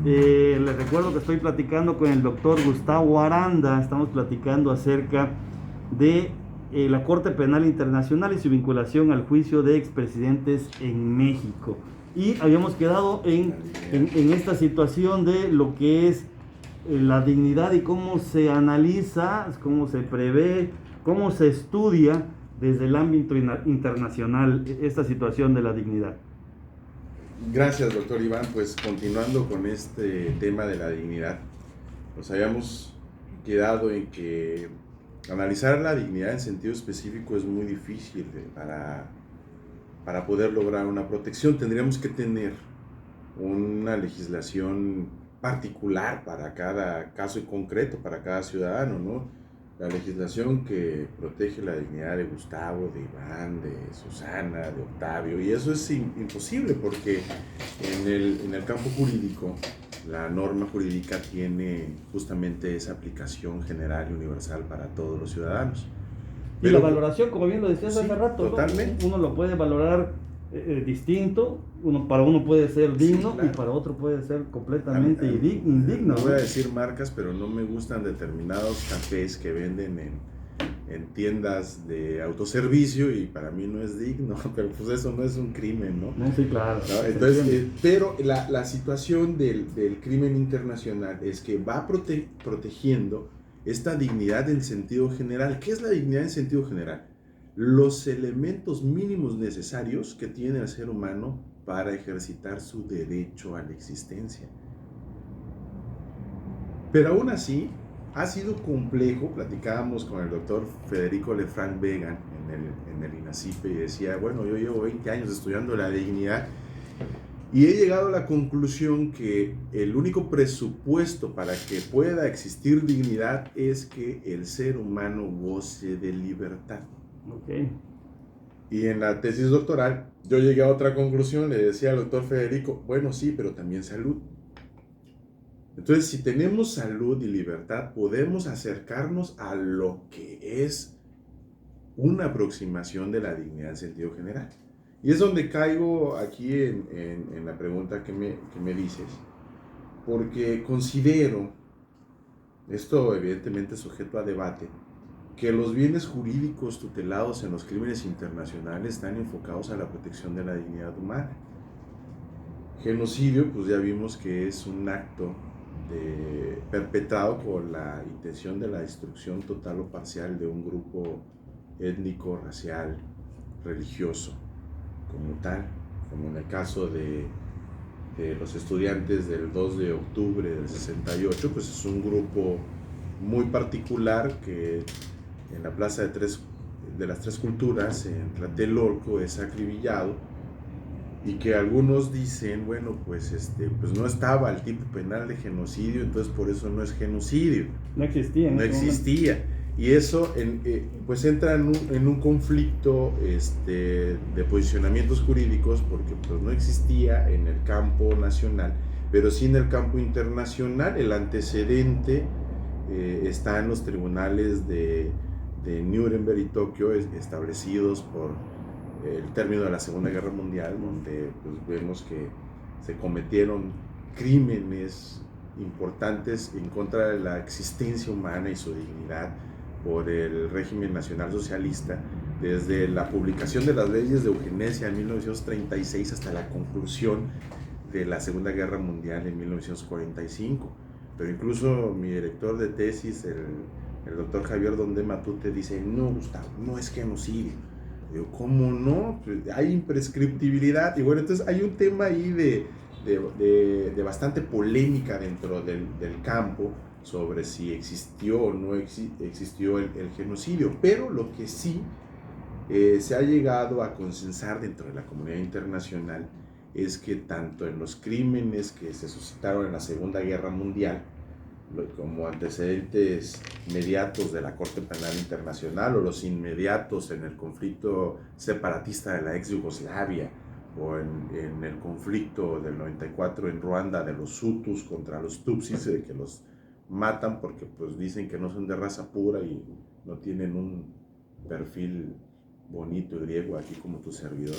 Les recuerdo que estoy platicando con el doctor Gustavo Aranda. Estamos platicando acerca de la Corte Penal Internacional y su vinculación al juicio de expresidentes en México. Y habíamos quedado en esta situación de lo que es la dignidad y cómo se analiza, cómo se prevé, cómo se estudia desde el ámbito internacional esta situación de la dignidad. Gracias, doctor Iván. Pues continuando con este tema de la dignidad, nos habíamos quedado en que analizar la dignidad en sentido específico es muy difícil para poder lograr una protección. Tendríamos que tener una legislación particular para cada caso en concreto, para cada ciudadano, ¿no? La legislación que protege la dignidad de Gustavo, de Iván, de Susana, de Octavio, y eso es imposible porque en el campo jurídico la norma jurídica tiene justamente esa aplicación general y universal para todos los ciudadanos. Y la valoración, como bien lo decías hace rato, totalmente. Uno lo puede valorar distinto, para uno puede ser digno, sí, claro, y para otro puede ser completamente indigno. No voy a decir marcas, pero no me gustan determinados cafés que venden en tiendas de autoservicio y para mí no es digno, pero pues eso no es un crimen, ¿no? Sí, claro. ¿No? Entonces, pero la situación del crimen internacional es que va protegiendo esta dignidad en sentido general. ¿Qué es la dignidad en sentido general? Los elementos mínimos necesarios que tiene el ser humano para ejercitar su derecho a la existencia. Pero aún así, ha sido complejo. Platicábamos con el doctor Federico Lefranc-Vegan en el INACIPE y decía, bueno, yo llevo 20 años estudiando la dignidad y he llegado a la conclusión que el único presupuesto para que pueda existir dignidad es que el ser humano goce de libertad. Okay. Y en la tesis doctoral yo llegué a otra conclusión, le decía al doctor Federico, bueno, sí, pero también salud. Entonces, si tenemos salud y libertad, podemos acercarnos a lo que es una aproximación de la dignidad en sentido general. Y es donde caigo aquí en la pregunta que me dices, porque considero, esto evidentemente es sujeto a debate, que los bienes jurídicos tutelados en los crímenes internacionales están enfocados a la protección de la dignidad humana. Genocidio, pues ya vimos que es un acto perpetrado con la intención de la destrucción total o parcial de un grupo étnico, racial, religioso, como tal, como en el caso de los estudiantes del 2 de octubre del 68, pues es un grupo muy particular que en la Plaza de las Tres Culturas, en Tlatelolco, es acribillado, y que algunos dicen, bueno, pues no estaba el tipo penal de genocidio, entonces por eso no es genocidio. No existía. No existía. Y eso pues entra en un conflicto de posicionamientos jurídicos, porque pues no existía en el campo nacional, pero sí en el campo internacional. El antecedente está en los tribunales de Nuremberg y Tokio, establecidos por el término de la Segunda Guerra Mundial, donde pues vemos que se cometieron crímenes importantes en contra de la existencia humana y su dignidad por el régimen nacional socialista, desde la publicación de las leyes de eugenesia en 1936 hasta la conclusión de la Segunda Guerra Mundial en 1945. Pero incluso mi director de tesis, el doctor Javier Donde Matute, dice, no, Gustavo, no es genocidio. Digo, ¿cómo no? Pues hay imprescriptibilidad. Y bueno, entonces hay un tema ahí de bastante polémica dentro del campo sobre si existió o no existió el genocidio. Pero lo que sí se ha llegado a consensar dentro de la comunidad internacional es que tanto en los crímenes que se suscitaron en la Segunda Guerra Mundial, como antecedentes inmediatos de la Corte Penal Internacional, o los inmediatos en el conflicto separatista de la ex Yugoslavia, o en el conflicto del 94 en Ruanda de los Hutus contra los Tutsis, que los matan porque pues dicen que no son de raza pura y no tienen un perfil bonito y griego aquí como tu servidor.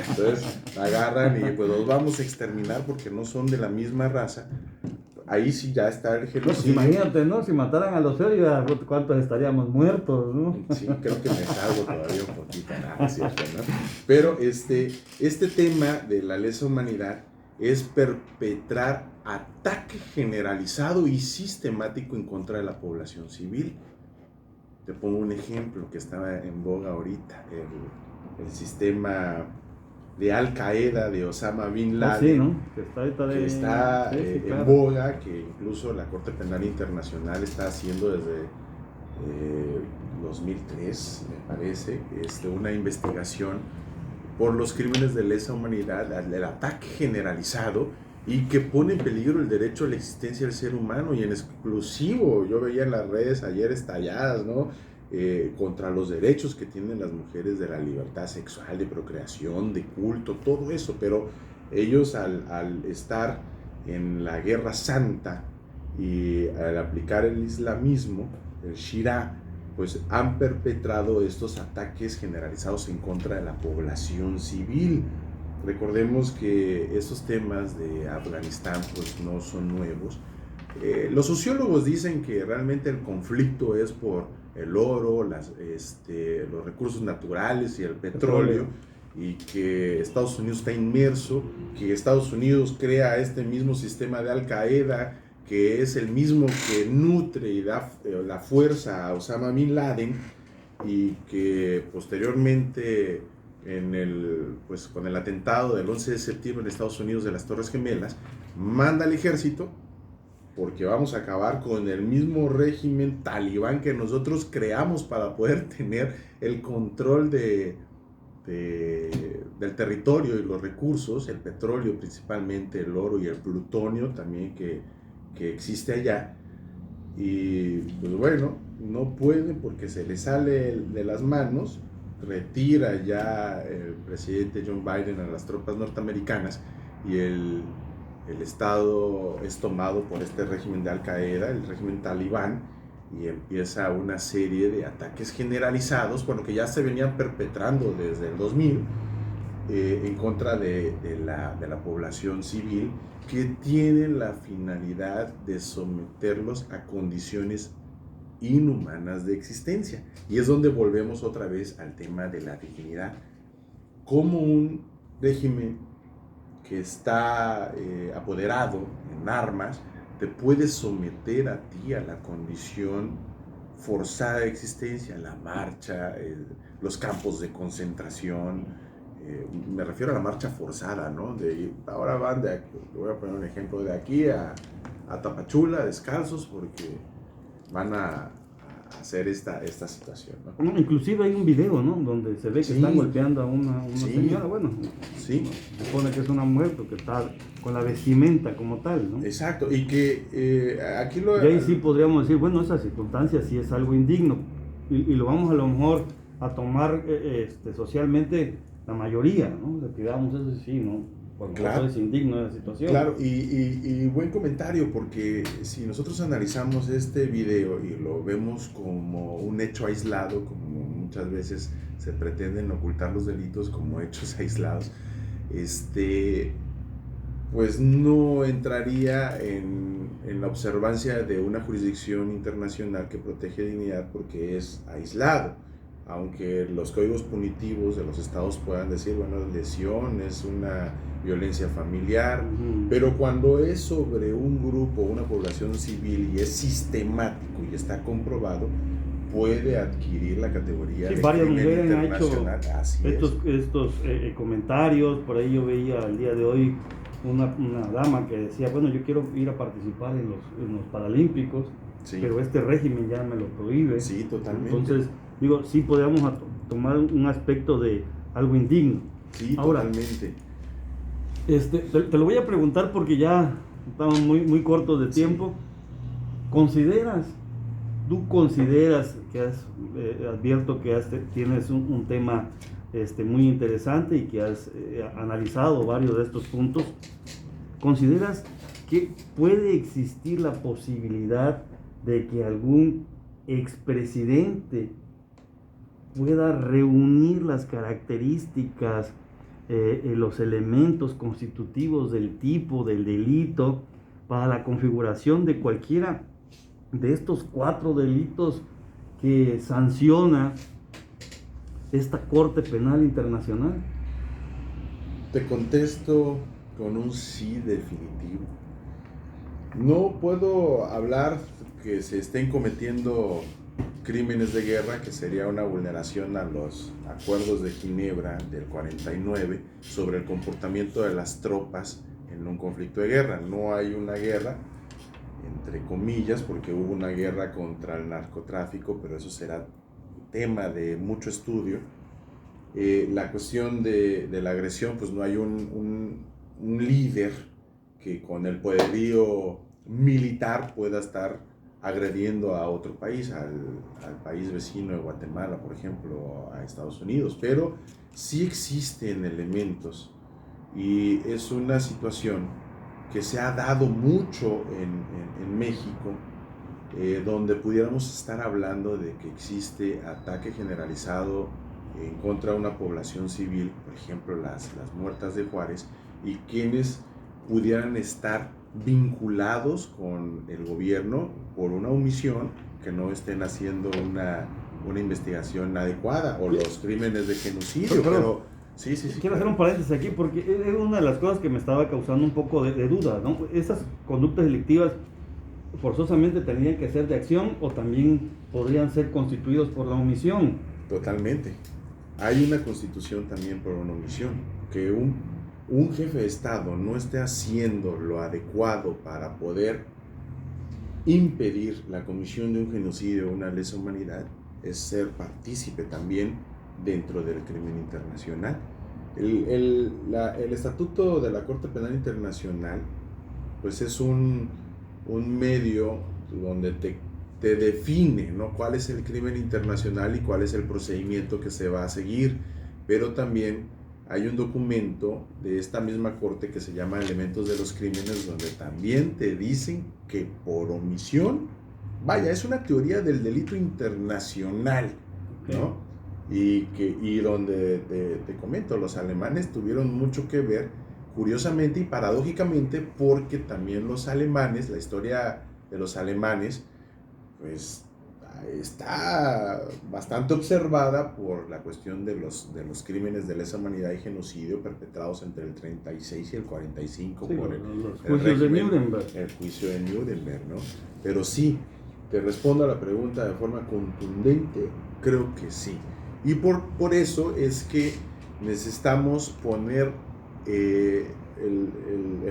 Entonces agarran y pues los vamos a exterminar porque no son de la misma raza. ahí sí ya está el Pues genocidio. imagínate, ¿no? Si mataran a los feos, ya cuántos estaríamos muertos, ¿no? Sí, creo que me salgo todavía un poquito, nada, es cierto, ¿no? Pero este tema de la lesa humanidad es perpetrar ataque generalizado y sistemático en contra de la población civil. Te pongo un ejemplo que estaba en boga ahorita, el sistema de Al Qaeda de Osama Bin Laden, sí, ¿no? Que está, ahorita que está sí, claro. en boga, que incluso la Corte Penal Internacional está haciendo desde 2003, me parece, una investigación por los crímenes de lesa humanidad, el ataque generalizado, y que pone en peligro el derecho a la existencia del ser humano, y en exclusivo, yo veía en las redes ayer estalladas, ¿no? Contra los derechos que tienen las mujeres de la libertad sexual, de procreación, de culto, todo eso, pero ellos al estar en la guerra santa y al aplicar el islamismo, el Shia, pues han perpetrado estos ataques generalizados en contra de la población civil. Recordemos que estos temas de Afganistán pues no son nuevos. Los sociólogos dicen que realmente el conflicto es por el oro, los recursos naturales y el petróleo, y que Estados Unidos está inmerso, que Estados Unidos crea este mismo sistema de Al Qaeda, que es el mismo que nutre y da la fuerza a Osama Bin Laden, y que posteriormente con el atentado del 11 de septiembre en Estados Unidos de las Torres Gemelas, manda al ejército porque vamos a acabar con el mismo régimen talibán que nosotros creamos para poder tener el control del territorio y los recursos, el petróleo principalmente, el oro y el plutonio también que existe allá. Y pues bueno, no pueden porque se les sale de las manos, retira ya el presidente John Biden a las tropas norteamericanas, y el estado es tomado por este régimen de Al Qaeda, el régimen talibán, y empieza una serie de ataques generalizados, bueno, que ya se venían perpetrando desde el 2000, en contra de la población civil, que tienen la finalidad de someterlos a condiciones inhumanas de existencia. Y es donde volvemos otra vez al tema de la dignidad. Como un régimen que está apoderado en armas te puede someter a ti a la condición forzada de existencia, la marcha, los campos de concentración. Me refiero a la marcha forzada, ¿no? Ahora van le voy a poner un ejemplo, de aquí a Tapachula descalzos porque van a hacer esta situación, ¿no? Inclusive hay un video, ¿no? Donde se ve que están golpeando a una señora, bueno, sí, se supone que es una mujer porque está con la vestimenta como tal, ¿no? Exacto, y que aquí y ahí sí podríamos decir, bueno, esa circunstancia sí es algo indigno, y lo vamos a lo mejor a tomar socialmente la mayoría, ¿no? O sea, que digamos eso sí, ¿no? Porque claro, eso es indigno de la situación. Claro, y buen comentario, porque si nosotros analizamos este video y lo vemos como un hecho aislado, como muchas veces se pretenden ocultar los delitos como hechos aislados, pues no entraría en la observancia de una jurisdicción internacional que protege dignidad porque es aislado. Aunque los códigos punitivos de los estados puedan decir, bueno, lesión, es una violencia familiar, pero cuando es sobre un grupo, una población civil, y es sistemático y está comprobado, puede adquirir la categoría de crimen internacional. Así estos comentarios. Por ahí yo veía el día de hoy una dama que decía, bueno, yo quiero ir a participar en los Paralímpicos, sí, pero este régimen ya me lo prohíbe. Sí, totalmente. Entonces, digo, sí podríamos tomar un aspecto de algo indigno. Sí, ahora, totalmente. Te lo voy a preguntar porque ya estamos muy, muy cortos de tiempo. ¿Tú consideras que advierto que tienes un tema muy interesante y que has analizado varios de estos puntos? ¿Consideras que puede existir la posibilidad de que algún expresidente pueda reunir las características, los elementos constitutivos del tipo del delito para la configuración de cualquiera de estos 4 delitos que sanciona esta Corte Penal Internacional? Te contesto con un sí definitivo. No puedo hablar que se estén cometiendo crímenes de guerra, que sería una vulneración a los acuerdos de Ginebra del 49 sobre el comportamiento de las tropas en un conflicto de guerra. No hay una guerra, entre comillas, porque hubo una guerra contra el narcotráfico, pero eso será tema de mucho estudio. La cuestión de la agresión, pues no hay un líder que con el poderío militar pueda estar agrediendo a otro país, al país vecino de Guatemala, por ejemplo, a Estados Unidos, pero sí existen elementos y es una situación que se ha dado mucho en México, donde pudiéramos estar hablando de que existe ataque generalizado en contra de una población civil, por ejemplo las muertas de Juárez, y quienes pudieran estar vinculados con el gobierno por una omisión, que no estén haciendo una investigación adecuada, o los crímenes de genocidio, pero sí. Quiero hacer un paréntesis aquí porque es una de las cosas que me estaba causando un poco de duda, ¿no? Esas conductas delictivas forzosamente tendrían que ser de acción o también podrían ser constituidos por la omisión. Totalmente. Hay una constitución también por una omisión, que un jefe de Estado no esté haciendo lo adecuado para poder impedir la comisión de un genocidio o una lesa humanidad, es ser partícipe también dentro del crimen internacional. El estatuto de la Corte Penal Internacional pues es un medio donde te define, ¿no?, cuál es el crimen internacional y cuál es el procedimiento que se va a seguir, pero también hay un documento de esta misma corte que se llama Elementos de los Crímenes, donde también te dicen que por omisión, vaya, es una teoría del delito internacional, ¿no? Y donde te comento, los alemanes tuvieron mucho que ver, curiosamente y paradójicamente, porque también los alemanes, la historia de los alemanes, pues está bastante observada por la cuestión de los crímenes de lesa humanidad y genocidio perpetrados entre el 36 y el 45 por los juicios de Nuremberg. El juicio de Nuremberg, ¿no? Pero sí, te respondo a la pregunta de forma contundente, creo que sí. Y por eso es que necesitamos poner el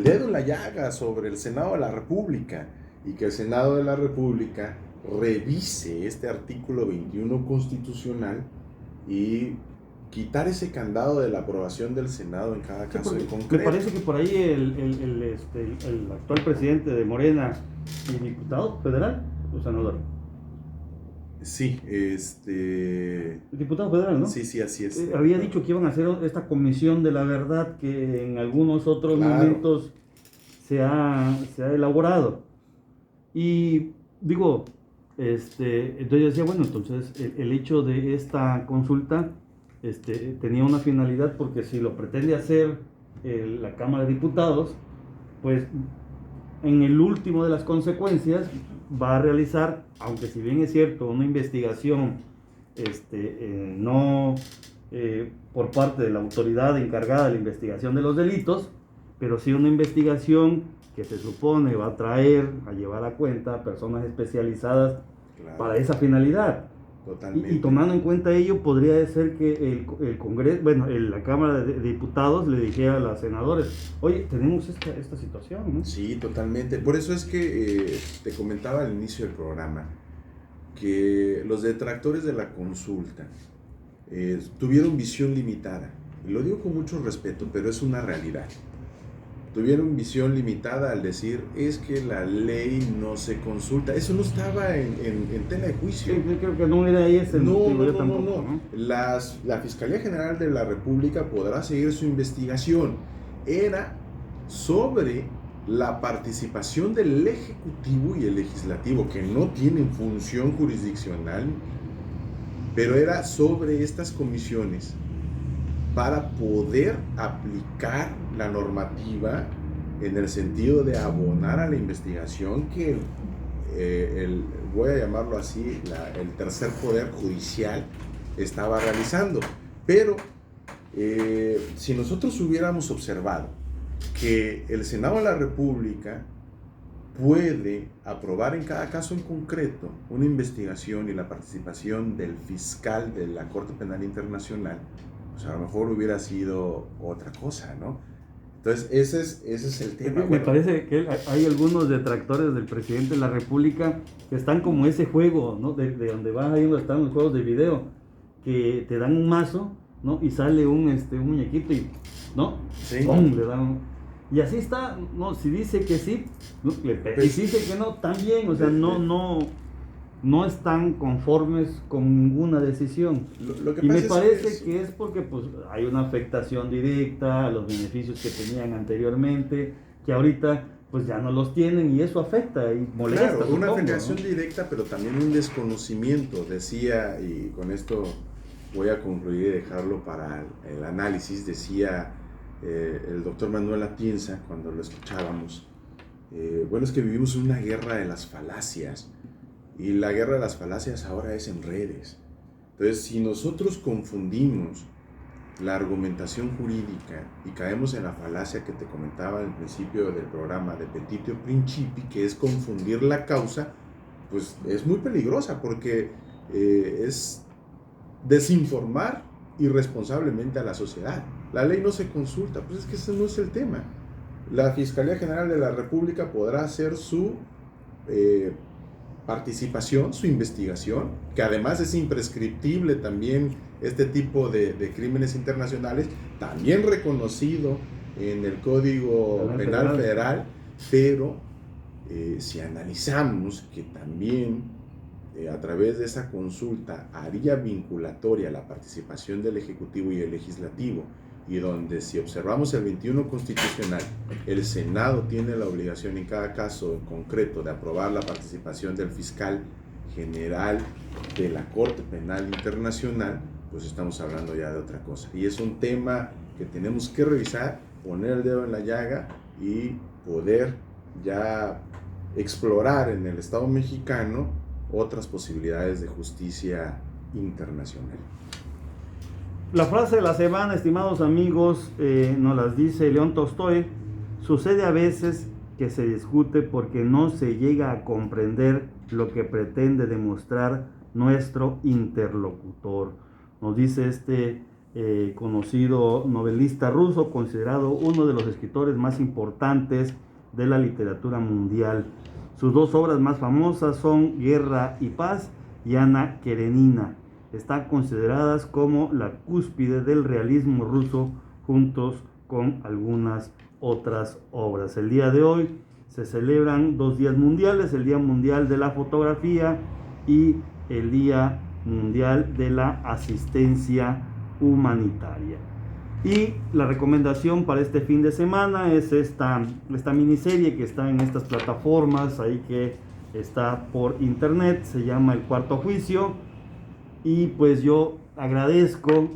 dedo en la llaga sobre el Senado de la República, y que el Senado de la República revise este artículo 21 constitucional y quitar ese candado de la aprobación del Senado en cada caso en concreto. Me parece que por ahí el actual presidente de Morena y diputado federal o senador. Sí, diputado federal, ¿no? Sí, así es. Había dicho que iban a hacer esta comisión de la verdad que en algunos otros momentos se ha elaborado. Y digo, entonces yo decía, bueno, entonces el hecho de esta consulta tenía una finalidad, porque si lo pretende hacer la Cámara de Diputados, pues en el último de las consecuencias va a realizar, aunque si bien es cierto, una investigación no por parte de la autoridad encargada de la investigación de los delitos, pero sí una investigación que se supone va a llevar a cuenta a personas especializadas para esa finalidad. Totalmente. Y tomando en cuenta ello, podría ser que el Congreso, la Cámara de Diputados le dijera a los senadores, oye, tenemos esta situación, ¿no? Sí, totalmente. Por eso es que te comentaba al inicio del programa que los detractores de la consulta tuvieron visión limitada. Y lo digo con mucho respeto, pero es una realidad. Tuvieron visión limitada al decir, es que la ley no se consulta. Eso no estaba en tela de juicio. Sí, creo que no era ahí ese motivo. No. La Fiscalía General de la República podrá seguir su investigación. Era sobre la participación del Ejecutivo y el Legislativo, que no tienen función jurisdiccional, pero era sobre estas comisiones para poder aplicar la normativa en el sentido de abonar a la investigación que voy a llamarlo así, el tercer poder judicial estaba realizando. Pero si nosotros hubiéramos observado que el Senado de la República puede aprobar en cada caso en concreto una investigación y la participación del fiscal de la Corte Penal Internacional, pues a lo mejor hubiera sido otra cosa, ¿no? Entonces, ese es el tema. Me parece que hay algunos detractores del presidente de la República que están como ese juego, ¿no? De donde vas ahí donde están los juegos de video, que te dan un mazo, ¿no? Y sale un muñequito y, ¿no? Sí. ¡Pum! Le dan. Y así está, ¿no? Si dice que sí, ¿no? Y si dice que no, también, o sea, no están conformes con ninguna decisión. Lo que y pasa me parece es que es porque pues hay una afectación directa a los beneficios que tenían anteriormente, que ahorita pues ya no los tienen y eso afecta y molesta. Claro, una supongo, afectación, ¿no? directa, pero también un desconocimiento, decía, y con esto voy a concluir y dejarlo para el análisis, decía el doctor Manuel Atienza cuando lo escuchábamos, bueno, es que vivimos en una guerra de las falacias, y la guerra de las falacias ahora es en redes. Entonces, si nosotros confundimos la argumentación jurídica y caemos en la falacia que te comentaba al principio del programa de petitio principi, que es confundir la causa, pues es muy peligrosa porque es desinformar irresponsablemente a la sociedad. La ley no se consulta, pues es que ese no es el tema. La Fiscalía General de la República podrá hacer su participación, su investigación, que además es imprescriptible también este tipo de crímenes internacionales, también reconocido en el Código Penal Federal, pero si analizamos que también a través de esa consulta haría vinculatoria la participación del Ejecutivo y el Legislativo, y donde si observamos el 21 constitucional, el Senado tiene la obligación en cada caso en concreto de aprobar la participación del fiscal general de la Corte Penal Internacional, pues estamos hablando ya de otra cosa. Y es un tema que tenemos que revisar, poner el dedo en la llaga y poder ya explorar en el Estado mexicano otras posibilidades de justicia internacional. La frase de la semana, estimados amigos, nos las dice León Tolstoy: sucede a veces que se discute porque no se llega a comprender lo que pretende demostrar nuestro interlocutor. Nos dice este conocido novelista ruso, considerado uno de los escritores más importantes de la literatura mundial. Sus dos obras más famosas son Guerra y Paz y Ana Karenina. Están consideradas como la cúspide del realismo ruso, juntos con algunas otras obras. El día de hoy se celebran dos días mundiales: el Día Mundial de la Fotografía y el Día Mundial de la Asistencia Humanitaria. Y la recomendación para este fin de semana es esta miniserie que está en estas plataformas, ahí que está por internet, se llama El Cuarto Juicio. Y pues yo agradezco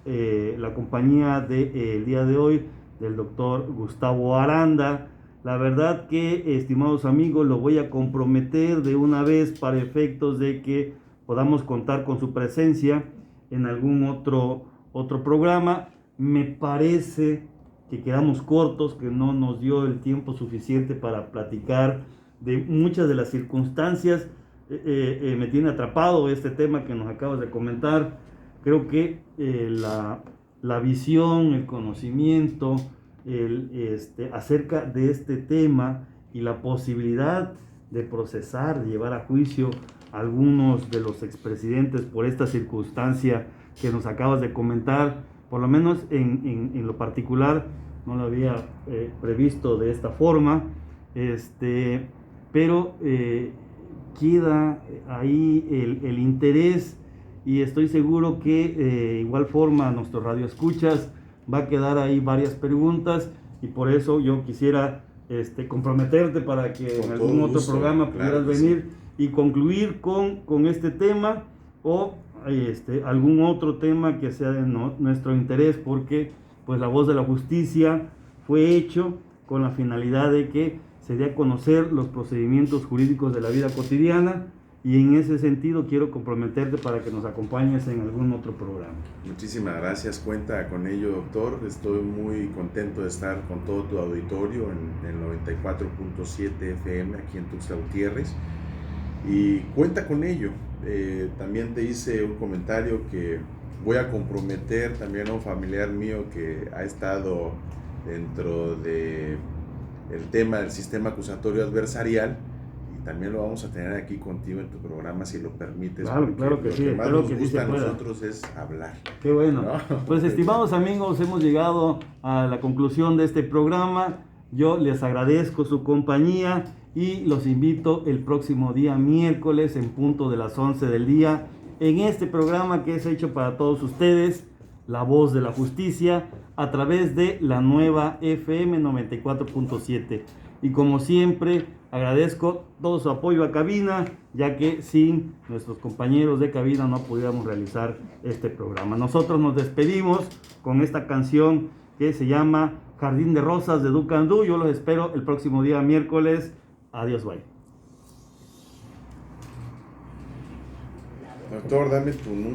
la compañía del día de hoy del doctor Gustavo Aranda. La verdad que, estimados amigos, lo voy a comprometer de una vez para efectos de que podamos contar con su presencia en algún otro programa. Me parece que quedamos cortos, que no nos dio el tiempo suficiente para platicar de muchas de las circunstancias. Me tiene atrapado este tema que nos acabas de comentar. Creo que la visión, el conocimiento acerca de este tema y la posibilidad de procesar, de llevar a juicio a algunos de los expresidentes por esta circunstancia que nos acabas de comentar, por lo menos en lo particular no lo había previsto de esta forma, pero queda ahí el interés, y estoy seguro que de igual forma nuestro radio escuchas va a quedar ahí varias preguntas, y por eso yo quisiera comprometerte para que en algún otro programa pudieras venir y concluir con este tema, o algún otro tema que sea de nuestro interés, porque pues La Voz de la Justicia fue hecho con la finalidad de que se dé a conocer los procedimientos jurídicos de la vida cotidiana, y en ese sentido quiero comprometerte para que nos acompañes en algún otro programa. Muchísimas gracias, cuenta con ello, doctor. Estoy muy contento de estar con todo tu auditorio en el 94.7 FM aquí en Tuxtla Gutiérrez, y cuenta con ello. También te hice un comentario que voy a comprometer también a un familiar mío que ha estado dentro de el tema del sistema acusatorio adversarial, y también lo vamos a tener aquí contigo en tu programa, si lo permites. Claro que sí. Lo que más nos gusta a nosotros es hablar. Qué bueno. ¿No? Pues estimados amigos, hemos llegado a la conclusión de este programa. Yo les agradezco su compañía y los invito el próximo día miércoles en punto de las 11 del día en este programa que es hecho para todos ustedes, La Voz de la Justicia, a través de la nueva FM 94.7. Y como siempre, agradezco todo su apoyo a cabina, ya que sin nuestros compañeros de cabina no pudiéramos realizar este programa. Nosotros nos despedimos con esta canción que se llama Jardín de Rosas de Ducandú. Yo los espero el próximo día miércoles. Adiós, bye. Doctor, dame tu número.